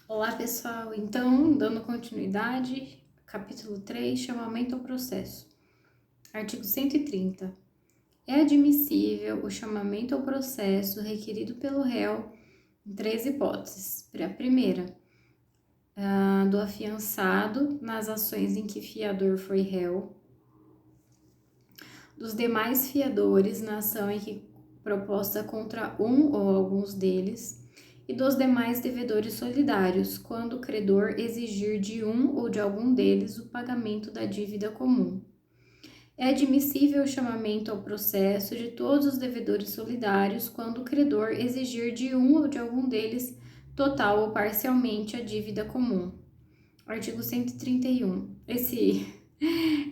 Olá, pessoal. Então, dando continuidade, capítulo 3, chamamento ao processo. Artigo 130. É admissível o chamamento ao processo requerido pelo réu em três hipóteses. A primeira, do afiançado nas ações em que fiador foi réu, dos demais fiadores na ação em que proposta contra um ou alguns deles, e dos demais devedores solidários, quando o credor exigir de um ou de algum deles o pagamento da dívida comum. É admissível o chamamento ao processo de todos os devedores solidários quando o credor exigir de um ou de algum deles, total ou parcialmente, a dívida comum. Artigo 131.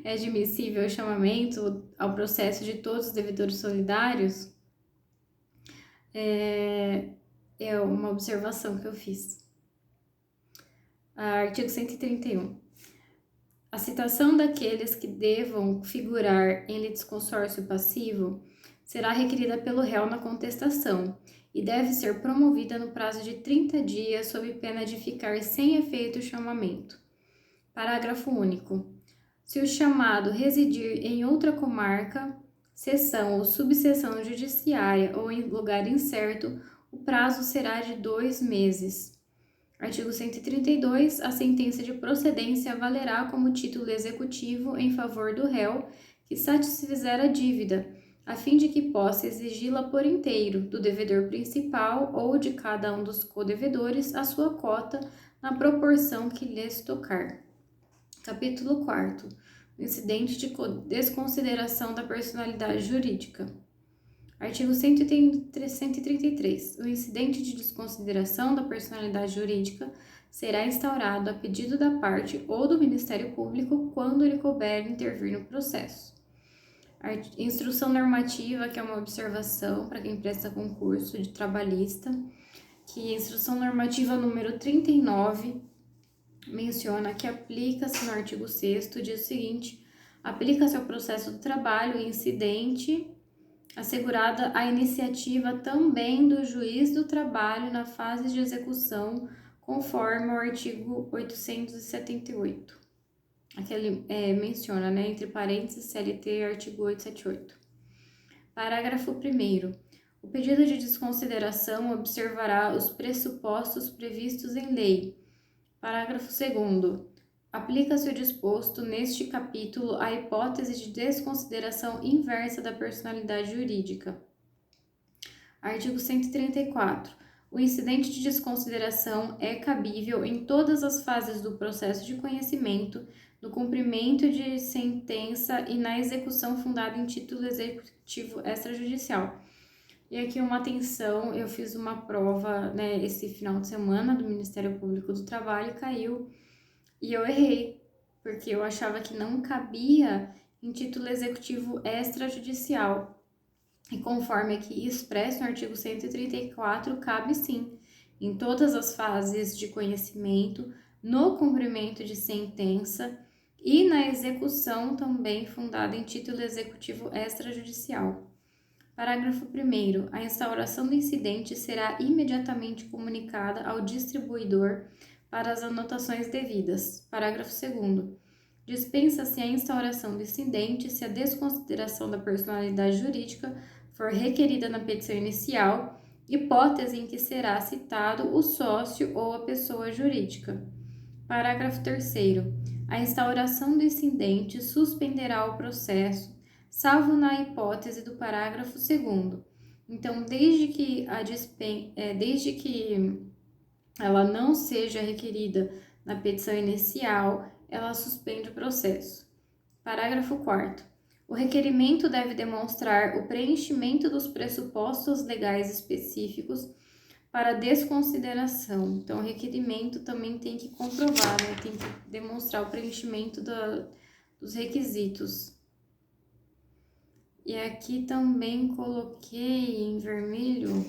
É admissível o chamamento ao processo de todos os devedores solidários? É uma observação que eu fiz. Artigo 131. A citação daqueles que devam figurar em litisconsórcio passivo será requerida pelo réu na contestação e deve ser promovida no prazo de 30 dias sob pena de ficar sem efeito o chamamento. Parágrafo único. Se o chamado residir em outra comarca, seção ou subseção judiciária ou em lugar incerto, o prazo será de 2 meses. Artigo 132. A sentença de procedência valerá como título executivo em favor do réu que satisfizer a dívida, a fim de que possa exigi-la por inteiro, do devedor principal ou de cada um dos codevedores, a sua cota, na proporção que lhes tocar. Capítulo 4. O incidente de desconsideração da personalidade jurídica. Artigo 133. O incidente de desconsideração da personalidade jurídica será instaurado a pedido da parte ou do Ministério Público quando lhe couber intervir no processo. Instrução normativa, que é uma observação para quem presta concurso de trabalhista, que instrução normativa número 39 menciona que aplica-se no artigo 6º, diz o seguinte: aplica-se ao processo do trabalho e incidente assegurada a iniciativa também do juiz do trabalho na fase de execução, conforme o artigo 878. Aqui ele menciona, entre parênteses, CLT, artigo 878. Parágrafo 1º. O pedido de desconsideração observará os pressupostos previstos em lei. Parágrafo 2º. Aplica-se o disposto neste capítulo à hipótese de desconsideração inversa da personalidade jurídica. Artigo 134. O incidente de desconsideração é cabível em todas as fases do processo de conhecimento, no cumprimento de sentença e na execução fundada em título executivo extrajudicial. E aqui uma atenção, eu fiz uma prova, esse final de semana do Ministério Público do Trabalho e caiu. E eu errei, porque eu achava que não cabia em título executivo extrajudicial. E conforme aqui expresso no artigo 134, cabe sim, em todas as fases de conhecimento, no cumprimento de sentença e na execução também fundada em título executivo extrajudicial. Parágrafo 1º. A instauração do incidente será imediatamente comunicada ao distribuidor para as anotações devidas. Parágrafo 2º. Dispensa-se a instauração do incidente se a desconsideração da personalidade jurídica for requerida na petição inicial, hipótese em que será citado o sócio ou a pessoa jurídica. Parágrafo 3º. A instauração do incidente suspenderá o processo, salvo na hipótese do parágrafo 2º. Então, desde que ela não seja requerida na petição inicial, ela suspende o processo. Parágrafo 4º. O requerimento deve demonstrar o preenchimento dos pressupostos legais específicos para desconsideração. Então, o requerimento também tem que comprovar, tem que demonstrar o preenchimento dos requisitos. E aqui também coloquei em vermelho.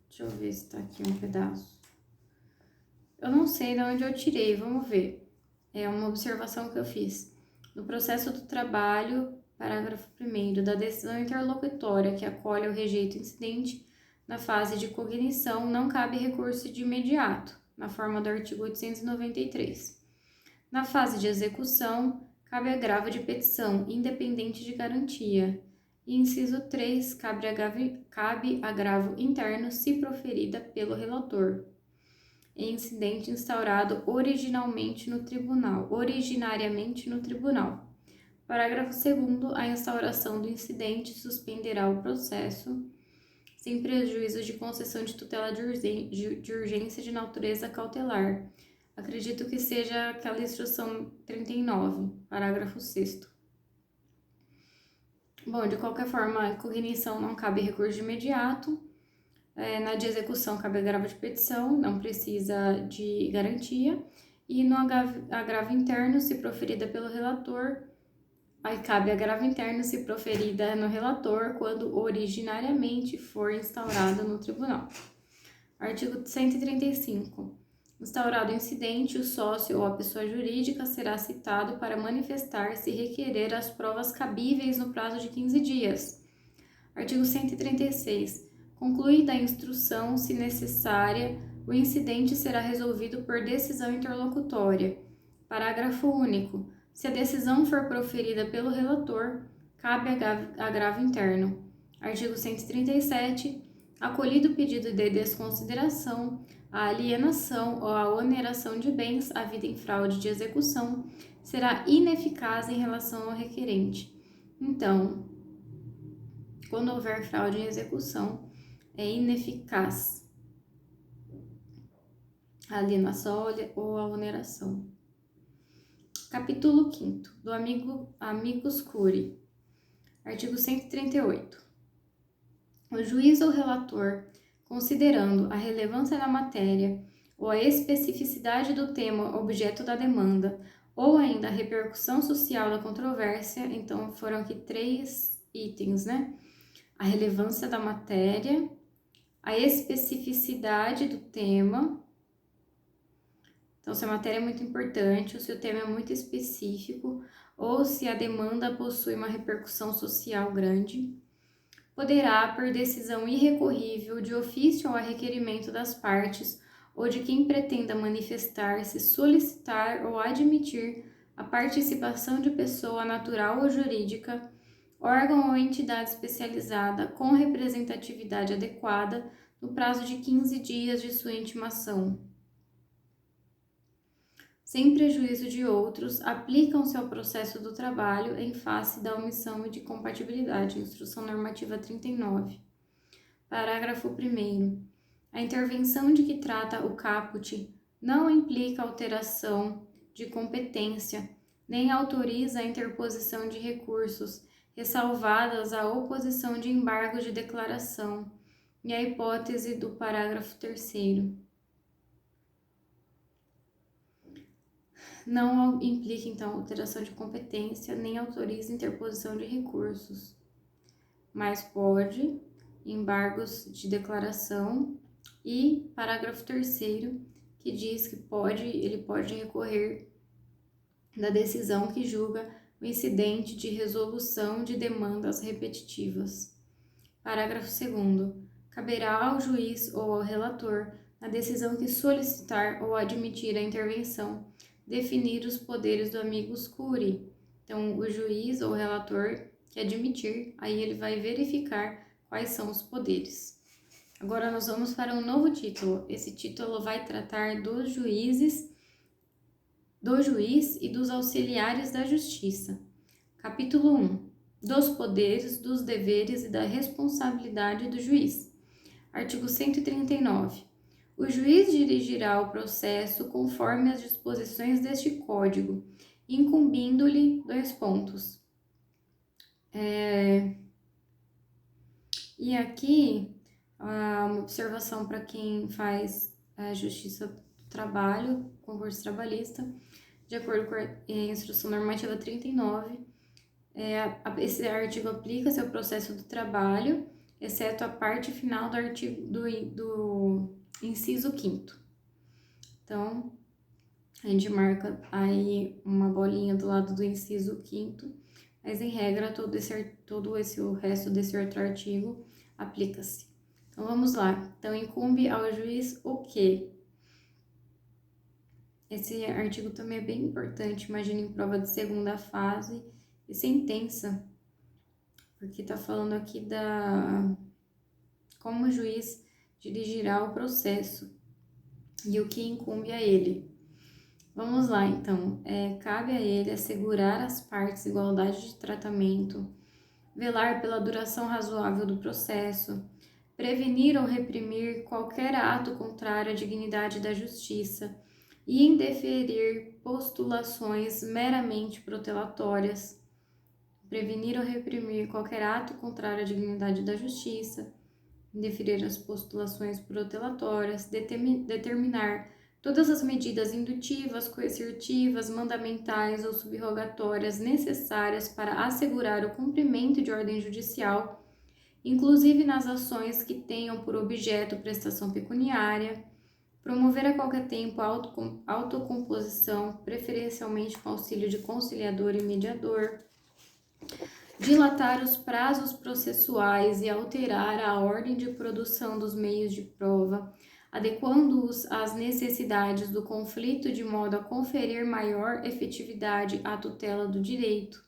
Deixa eu ver se tá aqui um pedaço. Eu não sei de onde eu tirei, vamos ver. É uma observação que eu fiz. No processo do trabalho, parágrafo 1º, da decisão interlocutória que acolhe ou rejeita o incidente, Na fase de cognição, não cabe recurso de imediato, na forma do artigo 893. Na fase de execução, cabe agravo de petição, independente de garantia. E inciso 3, cabe agravo interno se proferida pelo relator. Em incidente instaurado originariamente no tribunal. Parágrafo 2º, a instauração do incidente suspenderá o processo sem prejuízo de concessão de tutela de urgência de natureza cautelar. Acredito que seja aquela instrução 39, parágrafo 6º. Bom, de qualquer forma, a cognição não cabe recurso de imediato. Na de execução cabe agravo de petição, não precisa de garantia. E no agravo interno, se proferida pelo relator, aí cabe agravo interno se proferida no relator quando originariamente for instaurado no tribunal. Artigo 135. Instaurado o incidente, o sócio ou a pessoa jurídica será citado para manifestar se requerer as provas cabíveis no prazo de 15 dias. Artigo 136. Concluída a instrução, se necessária, o incidente será resolvido por decisão interlocutória. Parágrafo único. Se a decisão for proferida pelo relator, cabe agravo interno. Artigo 137. Acolhido o pedido de desconsideração, a alienação ou a oneração de bens havida em fraude de execução será ineficaz em relação ao requerente. Então, quando houver fraude em execução, é ineficaz a alienação ou a oneração. Capítulo 5º, do amicus curiae. Artigo 138. O juiz ou relator, considerando a relevância da matéria ou a especificidade do tema objeto da demanda, ou ainda a repercussão social da controvérsia, então foram aqui 3 itens, né? A relevância da matéria, a especificidade do tema. Então, se a matéria é muito importante, ou se o tema é muito específico, ou se a demanda possui uma repercussão social grande, poderá, por decisão irrecorrível, de ofício ou a requerimento das partes, ou de quem pretenda manifestar-se, solicitar ou admitir a participação de pessoa natural ou jurídica, órgão ou entidade especializada com representatividade adequada, no prazo de 15 dias de sua intimação. Sem prejuízo de outros, aplicam-se ao processo do trabalho em face da omissão e de compatibilidade. Instrução Normativa 39. Parágrafo 1º. A intervenção de que trata o caput não implica alteração de competência, nem autoriza a interposição de recursos, ressalvadas a oposição de embargo de declaração e a hipótese do parágrafo 3º. Não implica, então, alteração de competência, nem autoriza interposição de recursos, mas pode embargos de declaração e parágrafo 3º, que diz que ele pode recorrer da decisão que julga o incidente de resolução de demandas repetitivas. Parágrafo 2º. Caberá ao juiz ou ao relator, na decisão que solicitar ou admitir a intervenção, definir os poderes do amicus curiae. Então, o juiz ou o relator que admitir, aí ele vai verificar quais são os poderes. Agora nós vamos para um novo título. Esse título vai tratar do juiz e dos auxiliares da justiça. Capítulo 1. Dos poderes, dos deveres e da responsabilidade do juiz. Artigo 139. O juiz dirigirá o processo conforme as disposições deste Código, incumbindo-lhe 2 pontos. E aqui, uma observação para quem faz a Justiça do Trabalho, concurso trabalhista, de acordo com a Instrução Normativa 39, esse artigo aplica-se ao processo do trabalho, exceto a parte final do artigo do inciso 5º. Então, a gente marca aí uma bolinha do lado do inciso 5º, mas em regra todo o resto desse outro artigo aplica-se. Então vamos lá. Então incumbe ao juiz o quê? Esse artigo também é bem importante, imagina em prova de segunda fase e sentença, porque está falando aqui da como o juiz dirigirá o processo e o que incumbe a ele. Vamos lá, então. Cabe a ele assegurar às partes igualdade de tratamento, velar pela duração razoável do processo, prevenir ou reprimir qualquer ato contrário à dignidade da justiça e indeferir postulações meramente protelatórias, prevenir ou reprimir qualquer ato contrário à dignidade da justiça, indeferir as postulações protelatórias, determinar todas as medidas indutivas, coercitivas, mandamentais ou subrogatórias necessárias para assegurar o cumprimento de ordem judicial, inclusive nas ações que tenham por objeto prestação pecuniária, promover a qualquer tempo a autocomposição, preferencialmente com auxílio de conciliador e mediador, dilatar os prazos processuais e alterar a ordem de produção dos meios de prova, adequando-os às necessidades do conflito de modo a conferir maior efetividade à tutela do direito.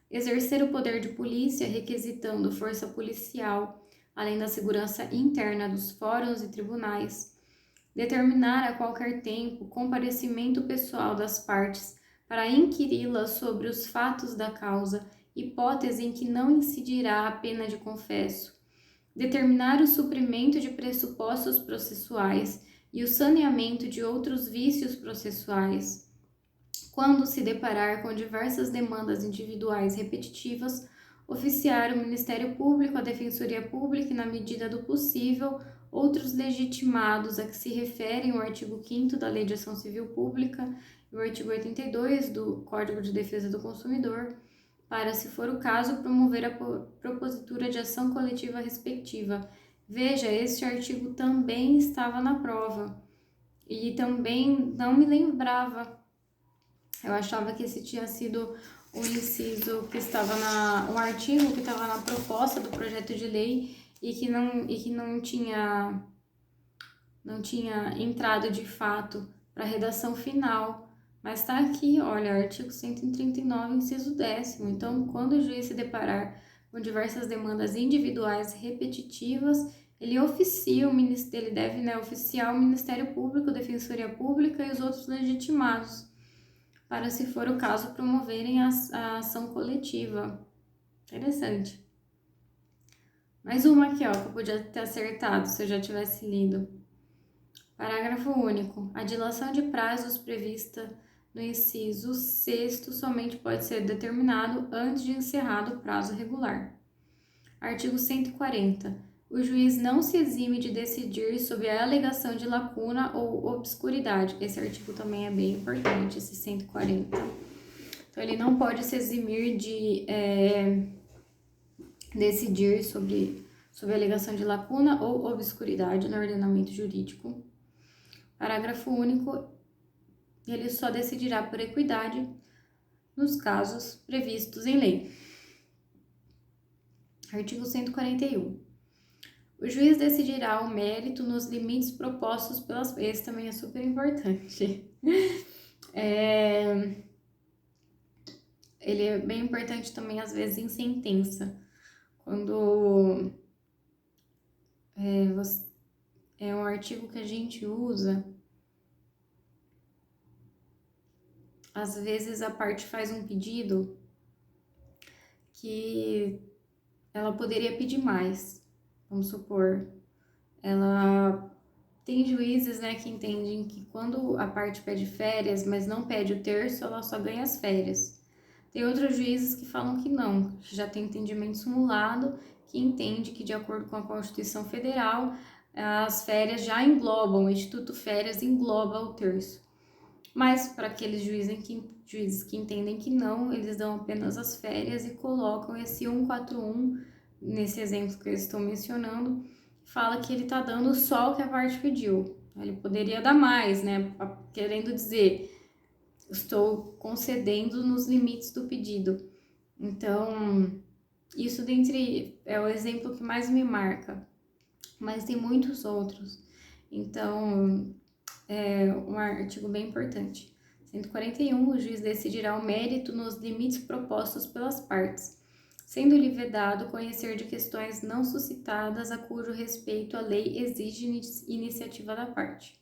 Exercer o poder de polícia requisitando força policial, além da segurança interna dos fóruns e tribunais. Determinar a qualquer tempo comparecimento pessoal das partes para inquiri-las sobre os fatos da causa, hipótese em que não incidirá a pena de confesso. Determinar o suprimento de pressupostos processuais e o saneamento de outros vícios processuais. Quando se deparar com diversas demandas individuais repetitivas, oficiar o Ministério Público, a Defensoria Pública e, na medida do possível, outros legitimados a que se referem o artigo 5º da Lei de Ação Civil Pública e o artigo 82 do Código de Defesa do Consumidor, para, se for o caso, promover a propositura de ação coletiva respectiva. Veja, este artigo também estava na prova e também não me lembrava. Eu achava que esse tinha sido o inciso que estava um artigo que estava na proposta do projeto de lei e que não tinha entrado de fato para a redação final. Mas está aqui, olha, artigo 139, inciso 10º. Então, quando o juiz se deparar com diversas demandas individuais repetitivas, ele oficia ele deve, oficiar o Ministério Público, Defensoria Pública e os outros legitimados, para, se for o caso, promoverem a ação coletiva. Interessante. Mais uma aqui, ó, que eu podia ter acertado se eu já tivesse lido. Parágrafo único. A dilação de prazos prevista no inciso 6º somente pode ser determinado antes de encerrado o prazo regular. Artigo 140. O juiz não se exime de decidir sobre a alegação de lacuna ou obscuridade. Esse artigo também é bem importante, esse 140. Então, ele não pode se eximir de decidir sobre a alegação de lacuna ou obscuridade no ordenamento jurídico. Parágrafo único. Ele só decidirá por equidade nos casos previstos em lei. Artigo 141. O juiz decidirá o mérito nos limites propostos pelas... Esse também é super importante. Ele é bem importante também, às vezes, em sentença. Quando é um artigo que a gente usa, às vezes a parte faz um pedido que ela poderia pedir mais. Vamos supor, ela tem juízes, que entendem que quando a parte pede férias, mas não pede o terço, ela só ganha as férias. Tem outros juízes que falam que não, que já tem entendimento simulado, que entende que, de acordo com a Constituição Federal, as férias já englobam, o Instituto Férias engloba o terço. Mas para aqueles juízes que entendem que não, eles dão apenas as férias e colocam esse 141, nesse exemplo que eu estou mencionando, fala que ele está dando só o que a parte pediu. Ele poderia dar mais, querendo dizer, estou concedendo nos limites do pedido. Então, isso é o exemplo que mais me marca. mas tem muitos outros. Então, é um artigo bem importante. 141. O juiz decidirá o mérito nos limites propostos pelas partes, sendo-lhe vedado conhecer de questões não suscitadas a cujo respeito a lei exige iniciativa da parte.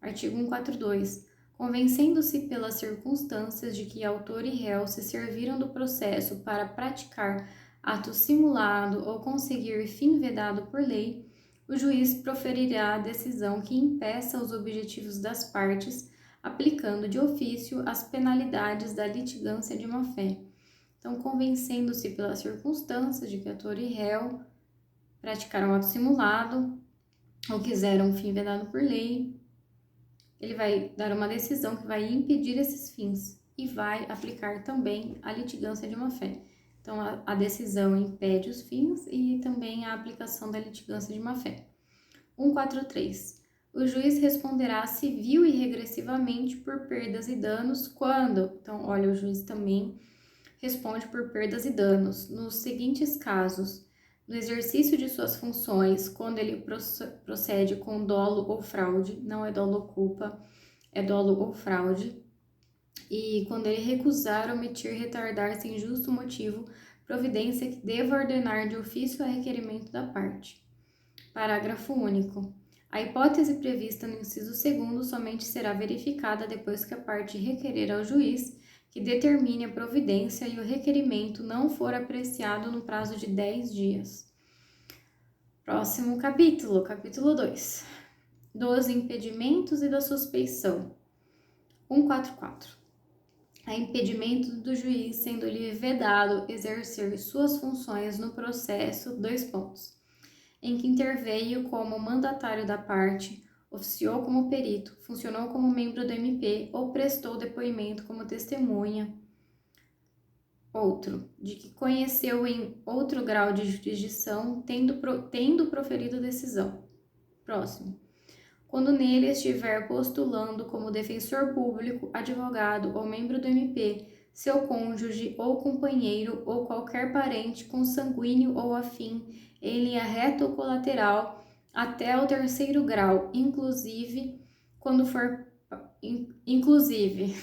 Artigo 142. Convencendo-se pelas circunstâncias de que autor e réu se serviram do processo para praticar ato simulado ou conseguir fim vedado por lei, o juiz proferirá a decisão que impeça os objetivos das partes, aplicando de ofício as penalidades da litigância de má-fé. Então, convencendo-se pelas circunstâncias de que autor e réu praticaram ato simulado ou quiseram fim vedado por lei, ele vai dar uma decisão que vai impedir esses fins e vai aplicar também a litigância de má-fé. Então, a decisão impede os fins e também a aplicação da litigância de má-fé. 143. O juiz responderá civil e regressivamente por perdas e danos quando... Então, olha, o juiz também responde por perdas e danos nos seguintes casos: no exercício de suas funções, quando ele procede com dolo ou fraude, não é dolo ou culpa, é dolo ou fraude, e quando ele recusar, omitir, retardar sem justo motivo providência que deva ordenar de ofício a requerimento da parte. Parágrafo único. A hipótese prevista no inciso 2º somente será verificada depois que a parte requerer ao juiz que determine a providência e o requerimento não for apreciado no prazo de 10 dias. Próximo capítulo, capítulo 2. Dos impedimentos e da suspeição. 144. A impedimento do juiz sendo-lhe vedado exercer suas funções no processo, 2 pontos. Em que interveio como mandatário da parte, oficiou como perito, funcionou como membro do MP ou prestou depoimento como testemunha. Outro, de que conheceu em outro grau de jurisdição, tendo proferido decisão. Próximo. Quando nele estiver postulando como defensor público, advogado ou membro do MP, seu cônjuge ou companheiro ou qualquer parente consanguíneo ou afim, em linha reta ou colateral, até o 3º grau, inclusive, quando for... Inclusive...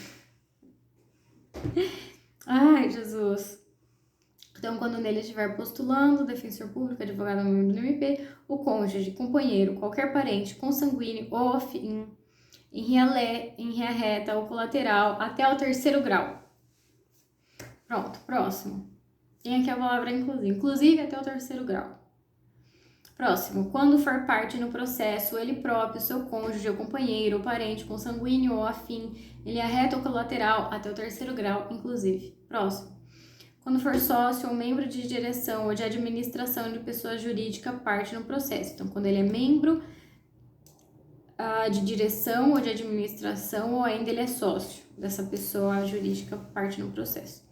Ai, Jesus! Então, quando nele estiver postulando, defensor público, advogado ou membro do MP, o cônjuge, companheiro, qualquer parente, consanguíneo ou afim, em linha reta ou colateral, até o 3º grau. Pronto, próximo. Tem aqui a palavra inclusive até o 3º grau. Próximo. Quando for parte no processo, ele próprio, seu cônjuge ou companheiro, ou parente, consanguíneo ou afim, em linha reta ou colateral, até o 3º grau, inclusive. Próximo. Quando for sócio ou membro de direção ou de administração de pessoa jurídica, parte no processo. Então, quando ele é membro de direção ou de administração, ou ainda ele é sócio dessa pessoa jurídica, parte no processo.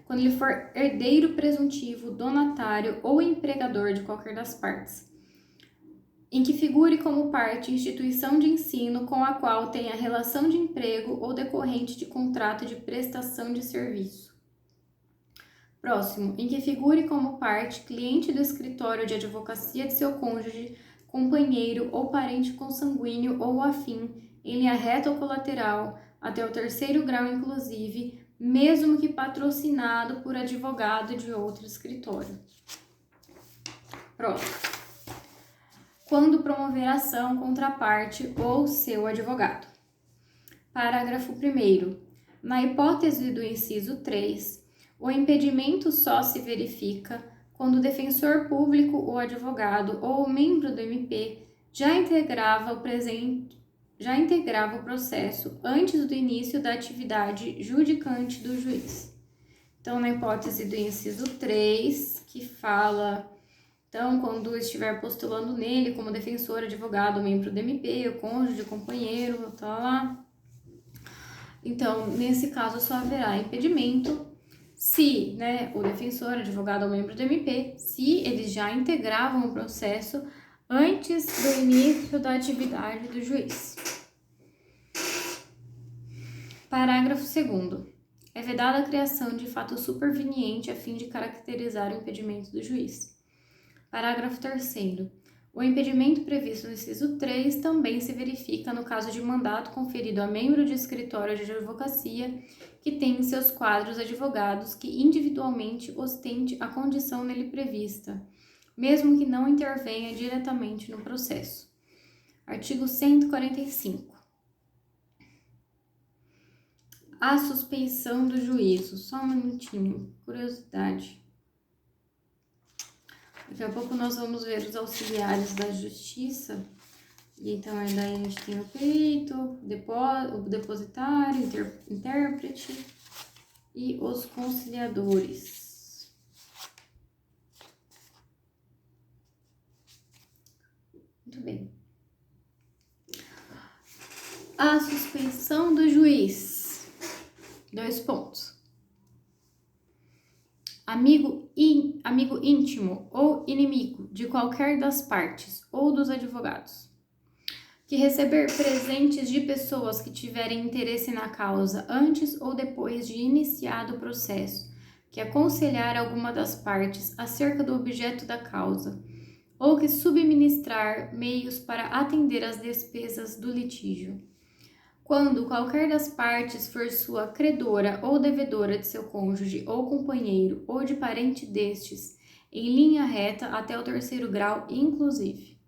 Quando ele for herdeiro presuntivo, donatário ou empregador de qualquer das partes. Em que figure como parte instituição de ensino com a qual tenha relação de emprego ou decorrente de contrato de prestação de serviço. Próximo, em que figure como parte cliente do escritório de advocacia de seu cônjuge, companheiro ou parente consanguíneo ou afim, em linha reta ou colateral, até o 3º grau inclusive, mesmo que patrocinado por advogado de outro escritório. Próximo. Quando promover ação contra a parte ou seu advogado. Parágrafo 1º. Na hipótese do inciso 3, o impedimento só se verifica quando o defensor público ou advogado ou membro do MP já integrava o processo antes do início da atividade judicante do juiz. Então, na hipótese do inciso 3, que fala, então, quando estiver postulando nele como defensor, advogado, membro do MP, o cônjuge, companheiro, tá lá. Então, nesse caso, só haverá impedimento se, o defensor, advogado ou membro do MP, se eles já integravam o processo antes do início da atividade do juiz. Parágrafo 2º. É vedada a criação de fato superveniente a fim de caracterizar o impedimento do juiz. Parágrafo 3º. O impedimento previsto no inciso 3 também se verifica no caso de mandato conferido a membro de escritório de advocacia que tem em seus quadros advogados que individualmente ostente a condição nele prevista, mesmo que não intervenha diretamente no processo. Artigo 145. A suspeição do juízo. Só um minutinho, curiosidade. Daqui a pouco nós vamos ver os auxiliares da justiça. E então, aí daí a gente tem o perito, o depositário, intérprete e os conciliadores. Muito bem. A suspeição do juiz. 2 pontos. Amigo íntimo ou inimigo de qualquer das partes ou dos advogados, que receber presentes de pessoas que tiverem interesse na causa antes ou depois de iniciado o processo, que aconselhar alguma das partes acerca do objeto da causa, ou que subministrar meios para atender às despesas do litígio. Quando qualquer das partes for sua credora ou devedora de seu cônjuge ou companheiro ou de parente destes, em linha reta até o 3º grau, inclusive.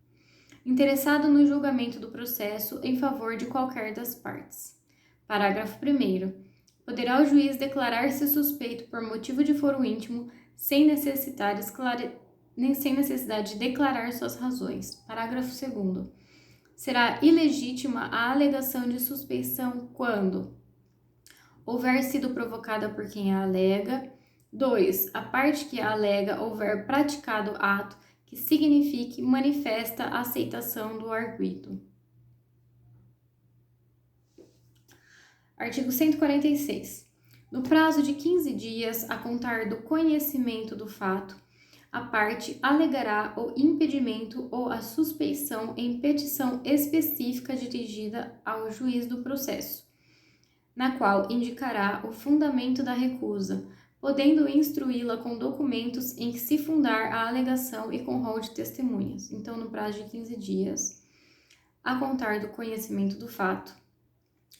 Interessado no julgamento do processo em favor de qualquer das partes. Parágrafo 1º. Poderá o juiz declarar-se suspeito por motivo de foro íntimo sem necessidade de declarar suas razões. Parágrafo 2º. Será ilegítima a alegação de suspeição quando houver sido provocada por quem a alega. 2. A parte que a alega houver praticado ato que signifique manifesta a aceitação do arguido. Artigo 146. No prazo de 15 dias a contar do conhecimento do fato, a parte alegará o impedimento ou a suspeição em petição específica dirigida ao juiz do processo, na qual indicará o fundamento da recusa, podendo instruí-la com documentos em que se fundar a alegação e com rol de testemunhas. Então, no prazo de 15 dias, a contar do conhecimento do fato,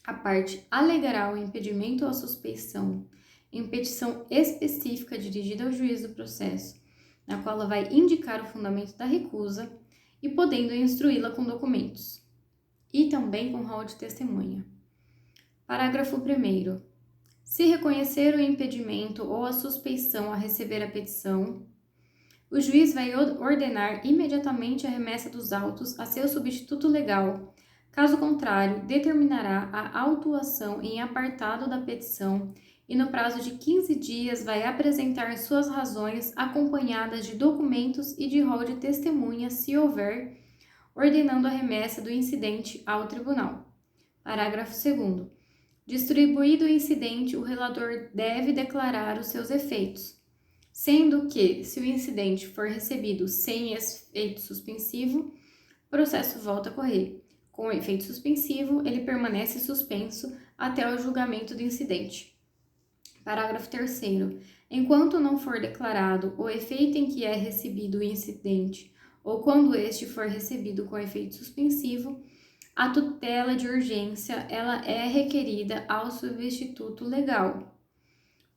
a parte alegará o impedimento ou a suspeição em petição específica dirigida ao juiz do processo, na qual ela vai indicar o fundamento da recusa e podendo instruí-la com documentos, e também com rol de testemunha. Parágrafo 1º. Se reconhecer o impedimento ou a suspeição a receber a petição, o juiz vai ordenar imediatamente a remessa dos autos a seu substituto legal. Caso contrário, determinará a autuação em apartado da petição e no prazo de 15 dias vai apresentar suas razões acompanhadas de documentos e de rol de testemunhas, se houver, ordenando a remessa do incidente ao tribunal. Parágrafo 2º. Distribuído o incidente, o relator deve declarar os seus efeitos, sendo que, se o incidente for recebido sem efeito suspensivo, o processo volta a correr. Com efeito suspensivo, ele permanece suspenso até o julgamento do incidente. Parágrafo 3º. Enquanto não for declarado o efeito em que é recebido o incidente ou quando este for recebido com efeito suspensivo, a tutela de urgência ela é requerida ao substituto legal.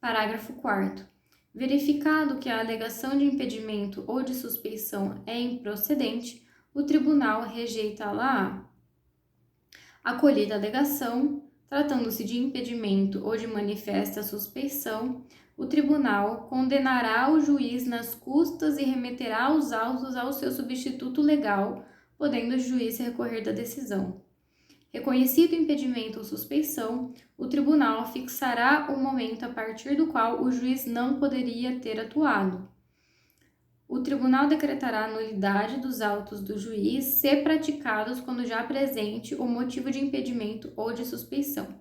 Parágrafo 4º. Verificado que a alegação de impedimento ou de suspeição é improcedente, o tribunal rejeita-la. Acolhida a alegação, tratando-se de impedimento ou de manifesta suspeição, o tribunal condenará o juiz nas custas e remeterá os autos ao seu substituto legal, podendo o juiz recorrer da decisão. Reconhecido o impedimento ou suspeição, o tribunal fixará o momento a partir do qual o juiz não poderia ter atuado. O tribunal decretará a nulidade dos autos do juiz se praticados quando já presente o motivo de impedimento ou de suspeição.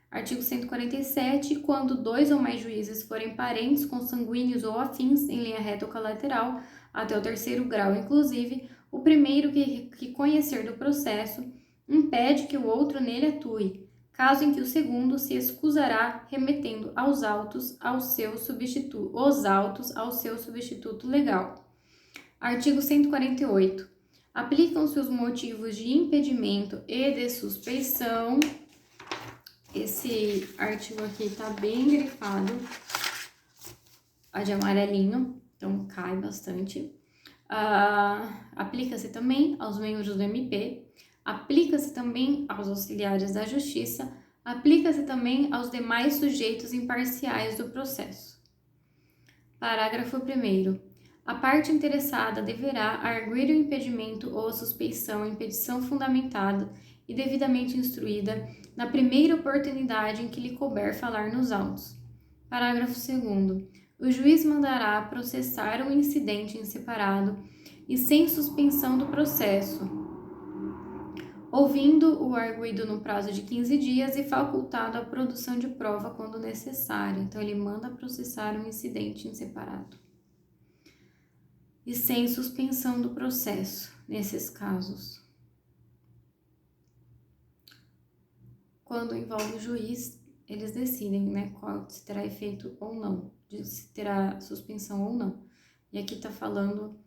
Artigo 147. Quando 2 ou mais juízes forem parentes, consanguíneos ou afins em linha reta ou colateral, até o 3º grau inclusive, o primeiro que conhecer do processo impede que o outro nele atue, caso em que o segundo se excusará remetendo os autos ao seu substituto legal. Artigo 148. Aplicam-se os motivos de impedimento e de suspeição. Esse artigo aqui tá bem grifado, a de amarelinho, então cai bastante. Aplica-se também aos membros do MP, aplica-se também aos auxiliares da Justiça, aplica-se também aos demais sujeitos imparciais do processo. Parágrafo 1º. A parte interessada deverá arguir o impedimento ou a suspeição em petição fundamentada e devidamente instruída na primeira oportunidade em que lhe couber falar nos autos. Parágrafo 2º. O juiz mandará processar o incidente em separado e sem suspensão do processo, ouvindo o arguido no prazo de 15 dias e facultado a produção de prova quando necessária. Então, ele manda processar um incidente em separado e sem suspensão do processo, nesses casos. Quando envolve o juiz, eles decidem, né, qual se terá efeito ou não, se terá suspensão ou não. E aqui tá falando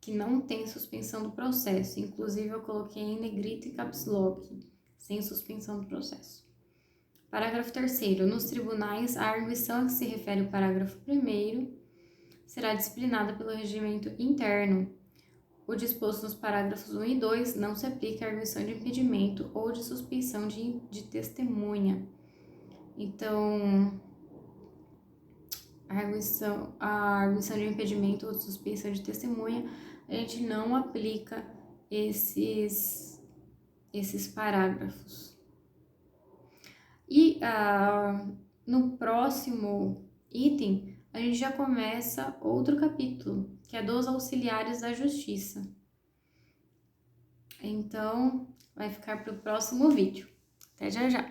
que não tem suspensão do processo. Inclusive, eu coloquei em negrito e caps lock, sem suspensão do processo. Parágrafo 3º. Nos tribunais, a arguição a que se refere o parágrafo 1º será disciplinada pelo regimento interno. O disposto nos parágrafos 1 e 2 não se aplica à arguição de impedimento ou de suspeição de testemunha. Então, a arguição de impedimento ou de suspeição de testemunha, a gente não aplica esses parágrafos. E no próximo item, a gente já começa outro capítulo, que é dos auxiliares da justiça. Então, vai ficar para o próximo vídeo. Até já já!